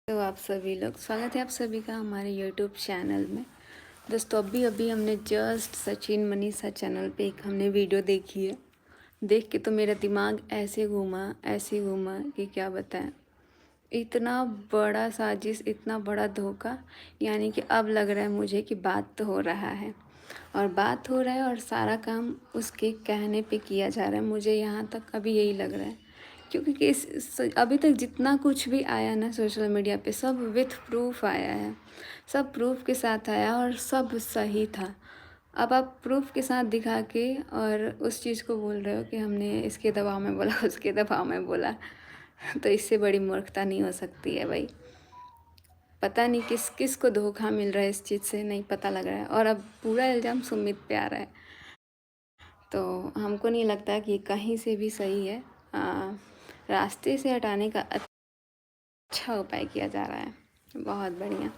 तो आप सभी लोग स्वागत है आप सभी का हमारे यूट्यूब चैनल में। दोस्तों अभी अभी हमने जस्ट सचिन मनीषा चैनल पे एक हमने वीडियो देखी है। देख के तो मेरा दिमाग ऐसे घूमा कि क्या बताएं। इतना बड़ा साजिश, इतना बड़ा धोखा। यानी कि अब लग रहा है मुझे कि बात तो हो रहा है और बात हो रहा है और सारा काम उसके कहने पे किया जा रहा है। मुझे यहाँ तक अभी यही लग रहा है, क्योंकि अभी तक जितना कुछ भी आया ना सोशल मीडिया पे, सब विथ प्रूफ आया है, सब प्रूफ के साथ आया और सब सही था। अब आप प्रूफ के साथ दिखा के और उस चीज़ को बोल रहे हो कि हमने इसके दबाव में बोला उसके दबाव में बोला, तो इससे बड़ी मूर्खता नहीं हो सकती है भाई। पता नहीं किस किस को धोखा मिल रहा है, इस चीज़ से नहीं पता लग रहा है और अब पूरा इल्ज़ाम सुमित पे आ रहा है। तो हमको नहीं लगता कि कहीं से भी सही है। रास्ते से हटाने का अच्छा उपाय किया जा रहा है, बहुत बढ़िया।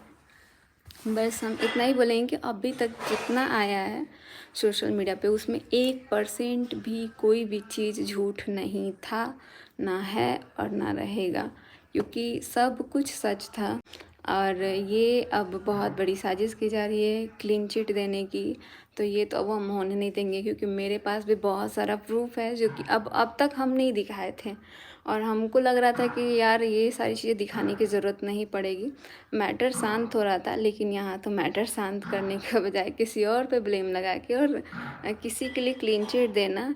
बस हम इतना ही बोलेंगे कि अभी तक जितना आया है सोशल मीडिया पे, उसमें 1% भी कोई भी चीज़ झूठ नहीं था, ना है और ना रहेगा, क्योंकि सब कुछ सच था। और ये अब बहुत बड़ी साजिश की जा रही है क्लीन चिट देने की, तो ये तो अब हम होने नहीं देंगे, क्योंकि मेरे पास भी बहुत सारा प्रूफ है जो कि अब तक हम नहीं दिखाए थे। और हमको लग रहा था कि यार ये सारी चीज़ें दिखाने की ज़रूरत नहीं पड़ेगी, मैटर शांत हो रहा था। लेकिन यहाँ तो मैटर शांत करने के बजाय किसी और पे ब्लेम लगा के और किसी के लिए क्लीन चिट देना,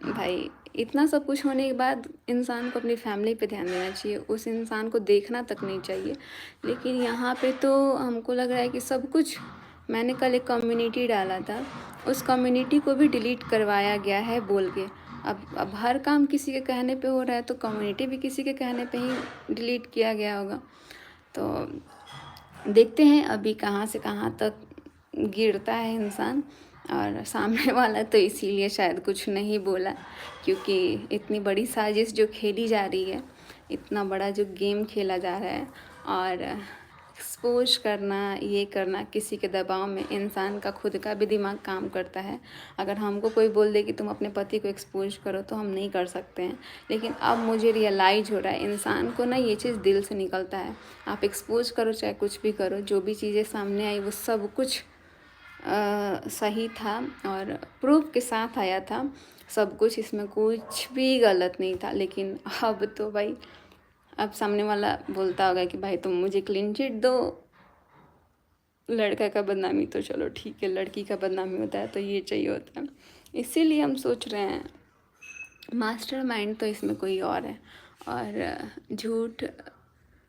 भाई इतना सब कुछ होने के बाद इंसान को अपनी फैमिली पे ध्यान देना चाहिए, उस इंसान को देखना तक नहीं चाहिए। लेकिन यहाँ पे तो हमको लग रहा है कि सब कुछ। मैंने कल एक कम्युनिटी डाला था, उस कम्युनिटी को भी डिलीट करवाया गया है बोल के। अब हर काम किसी के कहने पे हो रहा है, तो कम्युनिटी भी किसी के कहने पे ही डिलीट किया गया होगा। तो देखते हैं अभी कहाँ से कहाँ तक गिरता है इंसान। और सामने वाला तो इसीलिए शायद कुछ नहीं बोला, क्योंकि इतनी बड़ी साजिश जो खेली जा रही है, इतना बड़ा जो गेम खेला जा रहा है, और एक्सपोज करना, ये करना किसी के दबाव में, इंसान का खुद का भी दिमाग काम करता है। अगर हमको कोई बोल दे कि तुम अपने पति को एक्सपोज करो तो हम नहीं कर सकते हैं, लेकिन अब मुझे रियलाइज़ हो रहा है इंसान को ना ये चीज़ दिल से निकलता है। आप एक्सपोज करो चाहे कुछ भी करो, जो भी चीज़ें सामने आई वो सब कुछ सही था और प्रूफ के साथ आया था सब कुछ, इसमें कुछ भी गलत नहीं था। लेकिन अब तो भाई, अब सामने वाला बोलता होगा कि भाई तुम मुझे क्लीन चिट दो। लड़का का बदनामी तो चलो ठीक है, लड़की का बदनामी होता है तो ये चाहिए होता है। इसीलिए हम सोच रहे हैं मास्टरमाइंड तो इसमें कोई और है। और झूठ,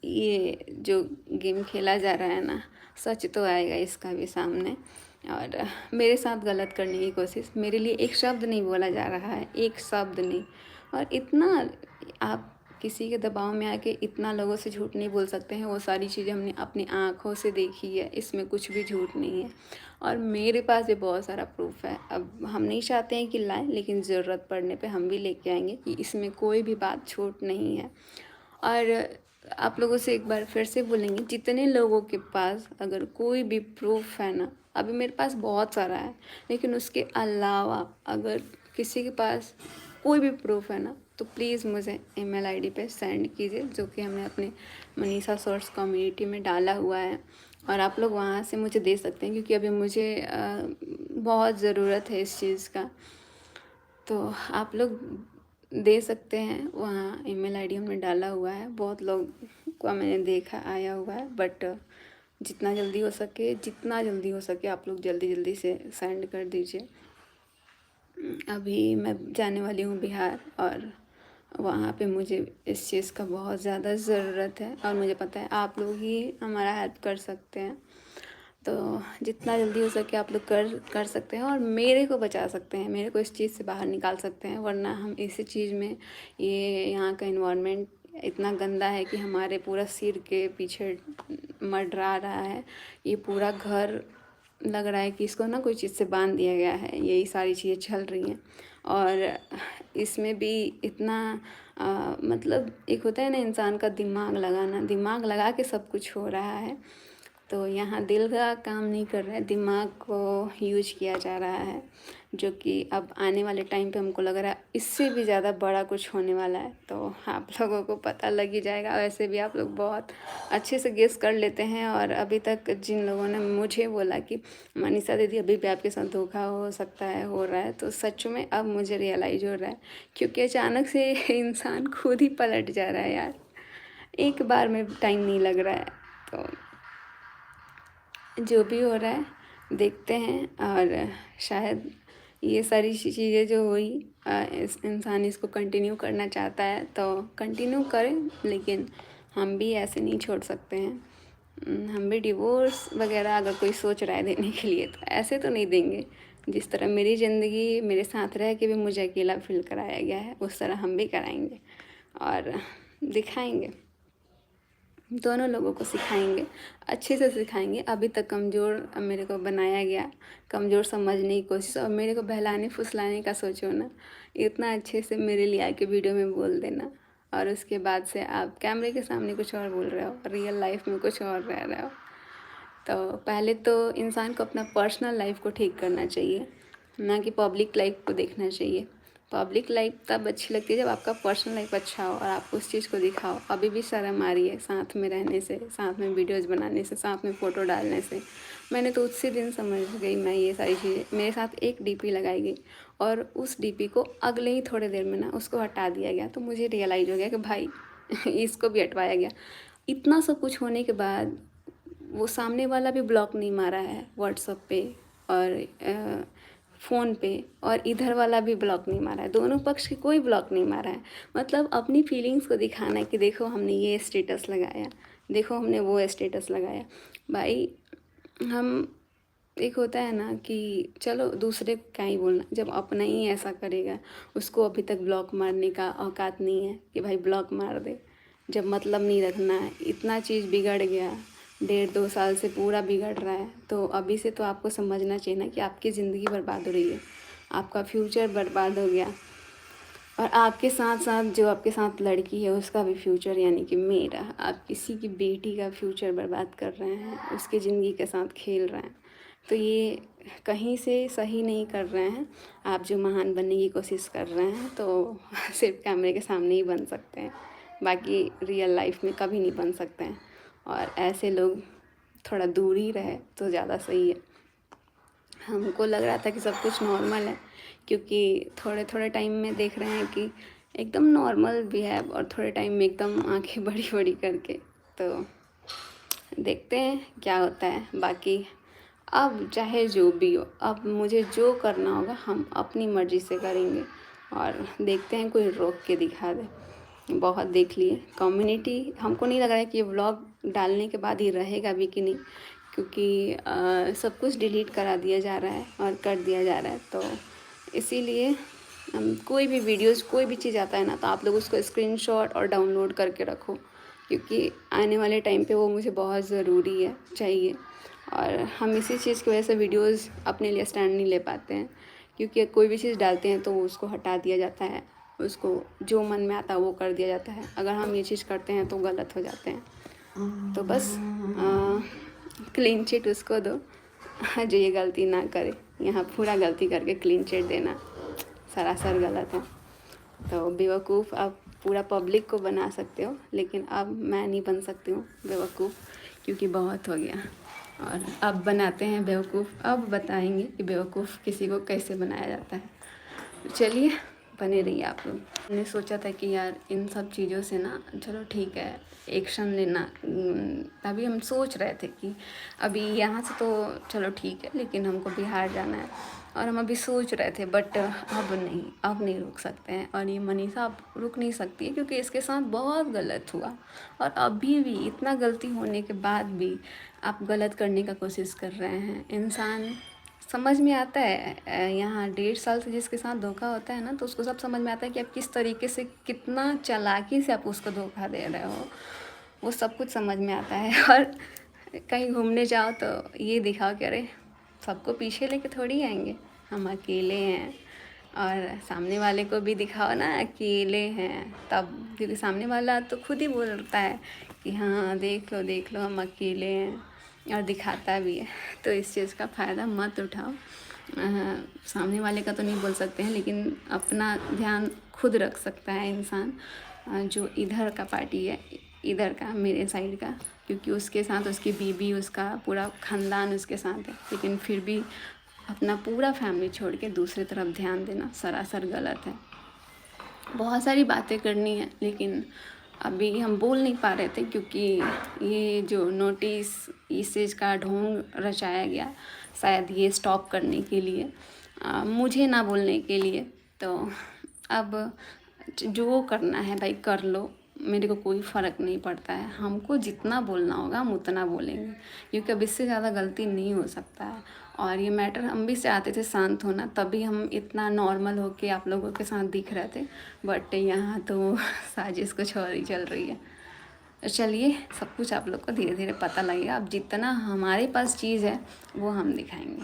ये जो गेम खेला जा रहा है ना, सच तो आएगा इसका भी सामने। और मेरे साथ गलत करने की कोशिश, मेरे लिए एक शब्द नहीं बोला जा रहा है, एक शब्द नहीं। और इतना आप किसी के दबाव में आके इतना लोगों से झूठ नहीं बोल सकते हैं। वो सारी चीज़ें हमने अपनी आँखों से देखी है, इसमें कुछ भी झूठ नहीं है। और मेरे पास भी बहुत सारा प्रूफ है। अब हम नहीं चाहते हैं कि लाएं, लेकिन ज़रूरत पड़ने पे हम भी लेके आएंगे कि इसमें कोई भी बात झूठ नहीं है। और आप लोगों से एक बार फिर से बोलेंगे, जितने लोगों के पास अगर कोई भी प्रूफ है ना, अभी मेरे पास बहुत सारा है, लेकिन उसके अलावा अगर किसी के पास कोई भी प्रूफ है ना, तो प्लीज़ मुझे ईमेल आईडी पे सेंड कीजिए, जो कि हमने अपने मनीषा शॉर्ट्स कम्युनिटी में डाला हुआ है। और आप लोग वहाँ से मुझे दे सकते हैं, क्योंकि अभी मुझे बहुत ज़रूरत है इस चीज़ का। तो आप लोग दे सकते हैं, वहाँ ईमेल आईडी हमने डाला हुआ है। बहुत लोग को मैंने देखा आया हुआ है, बट जितना जल्दी हो सके आप लोग जल्दी जल्दी से सेंड कर दीजिए। अभी मैं जाने वाली हूँ बिहार, और वहाँ पे मुझे इस चीज़ का बहुत ज़्यादा ज़रूरत है, और मुझे पता है आप लोग ही हमारा हेल्प कर सकते हैं। तो जितना जल्दी हो सके आप लोग कर सकते हैं और मेरे को बचा सकते हैं, मेरे को इस चीज़ से बाहर निकाल सकते हैं। वरना हम इसी चीज़ में, ये यहाँ का इन्वायरमेंट इतना गंदा है कि हमारे पूरा सिर के पीछे मंडरा रहा है। ये पूरा घर लग रहा है कि इसको ना कोई चीज़ से बांध दिया गया है, यही सारी चीज़ें चल रही हैं। और इसमें भी इतना मतलब एक होता है ना इंसान का दिमाग लगाना, दिमाग लगा के सब कुछ हो रहा है। तो यहाँ दिल का काम नहीं कर रहा है, दिमाग को यूज किया जा रहा है। जो कि अब आने वाले टाइम पे हमको लग रहा है इससे भी ज़्यादा बड़ा कुछ होने वाला है। तो आप लोगों को पता लग ही जाएगा। वैसे भी आप लोग बहुत अच्छे से गेस कर लेते हैं, और अभी तक जिन लोगों ने मुझे बोला कि मनीषा दीदी अभी भी आपके साथ धोखा हो सकता है, हो रहा है, तो सच में अब मुझे रियलाइज़ हो रहा है, क्योंकि अचानक से इंसान खुद ही पलट जा रहा है यार। एक बार में टाइम नहीं लग रहा है। तो जो भी हो रहा है देखते हैं, और शायद ये सारी चीज़ें जो हुई इस इंसान इसको कंटिन्यू करना चाहता है तो कंटिन्यू करें, लेकिन हम भी ऐसे नहीं छोड़ सकते हैं। हम भी डिवोर्स वगैरह अगर कोई सोच रहा है देने के लिए तो ऐसे तो नहीं देंगे। जिस तरह मेरी ज़िंदगी मेरे साथ रह के भी मुझे अकेला फील कराया गया है, उस तरह हम भी कराएंगे और दिखाएंगे, दोनों लोगों को सिखाएंगे, अच्छे से सिखाएंगे। अभी तक कमज़ोर मेरे को बनाया गया, कमज़ोर समझने की कोशिश, और मेरे को बहलाने फुसलाने का सोचो ना, इतना अच्छे से मेरे लिए आके वीडियो में बोल देना, और उसके बाद से आप कैमरे के सामने कुछ और बोल रहे हो, रियल लाइफ में कुछ और रह रहे हो। तो पहले तो इंसान को अपना पर्सनल लाइफ को ठीक करना चाहिए, ना कि पब्लिक लाइफ को देखना चाहिए। पब्लिक लाइफ तब अच्छी लगती है जब आपका पर्सनल लाइफ अच्छा हो और आप उस चीज़ को दिखाओ। अभी भी शर्म आ रही है साथ में रहने से, साथ में वीडियोज़ बनाने से, साथ में फ़ोटो डालने से। मैंने तो उसी दिन समझ गई मैं ये सारी चीज़ें। मेरे साथ एक डीपी लगाई गई और उस डीपी को अगले ही थोड़े देर में ना उसको हटा दिया गया, तो मुझे रियलाइज़ हो गया कि भाई इसको भी हटवाया गया। इतना सब कुछ होने के बाद वो सामने वाला भी ब्लॉक नहीं मारा है व्हाट्सएप पे और फ़ोन पे, और इधर वाला भी ब्लॉक नहीं मारा है, दोनों पक्ष की कोई ब्लॉक नहीं मारा है। मतलब अपनी फीलिंग्स को दिखाना है कि देखो हमने ये स्टेटस लगाया, देखो हमने वो स्टेटस लगाया। भाई हम, एक होता है ना कि चलो दूसरे को क्या ही बोलना, जब अपना ही ऐसा करेगा, उसको अभी तक ब्लॉक मारने का औकात नहीं है कि भाई ब्लॉक मार दे। जब मतलब नहीं रखना है, इतना चीज़ बिगड़ गया, 1.5-2 साल से पूरा बिगड़ रहा है, तो अभी से तो आपको समझना चाहिए ना कि आपकी ज़िंदगी बर्बाद हो रही है, आपका फ्यूचर बर्बाद हो गया, और आपके साथ साथ जो आपके साथ लड़की है उसका भी फ्यूचर, यानी कि मेरा, आप किसी की बेटी का फ्यूचर बर्बाद कर रहे हैं, उसकी ज़िंदगी के साथ खेल रहे हैं। तो ये कहीं से सही नहीं कर रहे हैं। आप जो महान बनने की कोशिश कर रहे हैं तो सिर्फ कैमरे के सामने ही बन सकते हैं, बाकी रियल लाइफ में कभी नहीं बन सकते हैं। और ऐसे लोग थोड़ा दूर ही रहे तो ज़्यादा सही है। हमको लग रहा था कि सब कुछ नॉर्मल है, क्योंकि थोड़े थोड़े टाइम में देख रहे हैं कि एकदम नॉर्मल बिहेव, और थोड़े टाइम में एकदम आंखें बड़ी बड़ी करके। तो देखते हैं क्या होता है। बाकी अब चाहे जो भी हो, अब मुझे जो करना होगा हम अपनी मर्ज़ी से करेंगे, और देखते हैं कोई रोक के दिखा दे। बहुत देख लिए कम्युनिटी, हमको नहीं लग रहा है कि ये व्लॉग डालने के बाद ही रहेगा भी कि नहीं, क्योंकि सब कुछ डिलीट करा दिया जा रहा है और कर दिया जा रहा है। तो इसीलिए कोई भी वीडियोज़, कोई भी चीज़ आता है ना, तो आप लोग उसको स्क्रीनशॉट और डाउनलोड करके रखो, क्योंकि आने वाले टाइम पे वो मुझे बहुत ज़रूरी है, चाहिए। और हम इसी चीज़ की वजह से वीडियोज़ अपने लिए स्टैंड नहीं ले पाते हैं, क्योंकि कोई भी चीज़ डालते हैं तो उसको हटा दिया जाता है, उसको जो मन में आता है वो कर दिया जाता है। अगर हम ये चीज़ करते हैं तो गलत हो जाते हैं। तो बस क्लीन चिट उसको दो जो ये गलती ना करे। यहाँ पूरा गलती करके क्लीन चिट देना सरासर गलत है। तो बेवकूफ़ आप पूरा पब्लिक को बना सकते हो, लेकिन अब मैं नहीं बन सकती हूँ बेवकूफ़, क्योंकि बहुत हो गया। और अब बनाते हैं बेवकूफ़, अब बताएंगे कि बेवकूफ़ किसी को कैसे बनाया जाता है। चलिए बने रहिए आप लोग। मैंने सोचा था कि यार इन सब चीज़ों से ना, चलो ठीक है एक्शन लेना, अभी हम सोच रहे थे कि अभी यहाँ से तो चलो ठीक है, लेकिन हमको बिहार जाना है, और हम अभी सोच रहे थे, बट अब नहीं रुक सकते हैं। और ये मनीषा अब रुक नहीं सकती है, क्योंकि इसके साथ बहुत गलत हुआ, और अभी भी इतना गलती होने के बाद भी आप गलत करने का कोशिश कर रहे हैं। इंसान समझ में आता है, यहाँ 1.5 साल से जिसके साथ धोखा होता है ना, तो उसको सब समझ में आता है कि आप किस तरीके से, कितना चालाकी से आप उसको धोखा दे रहे हो, वो सब कुछ समझ में आता है। और कहीं घूमने जाओ तो ये दिखाओ कि अरे सबको पीछे लेके थोड़ी आएंगे, हम अकेले हैं, और सामने वाले को भी दिखाओ ना अकेले हैं तब, क्योंकि सामने वाला तो खुद ही बोलता है कि हाँ देख लो हम अकेले हैं, और दिखाता भी है। तो इस चीज़ का फ़ायदा मत उठाओ, सामने वाले का तो नहीं बोल सकते हैं, लेकिन अपना ध्यान खुद रख सकता है इंसान। जो इधर का पार्टी है, इधर का मेरे साइड का, क्योंकि उसके साथ उसकी बीबी, उसका पूरा ख़ानदान उसके साथ है, लेकिन फिर भी अपना पूरा फैमिली छोड़ के दूसरी तरफ ध्यान देना सरासर गलत है। बहुत सारी बातें करनी है, लेकिन अभी हम बोल नहीं पा रहे थे, क्योंकि ये जो नोटिस इसेज का ढोंग रचाया गया, शायद ये स्टॉप करने के लिए, मुझे ना बोलने के लिए। तो अब जो करना है भाई कर लो, मेरे को कोई फ़र्क नहीं पड़ता है। हमको जितना बोलना होगा हम उतना बोलेंगे, क्योंकि अब इससे ज़्यादा गलती नहीं हो सकता है। और ये मैटर हम भी चाहते थे शांत होना, तभी हम इतना नॉर्मल होके आप लोगों के साथ दिख रहे थे, बट यहाँ तो साजिश कुछ और ही चल रही है। तो चलिए, सब कुछ आप लोग को धीरे धीरे पता लगेगा। अब जितना हमारे पास चीज़ है वो हम दिखाएंगे।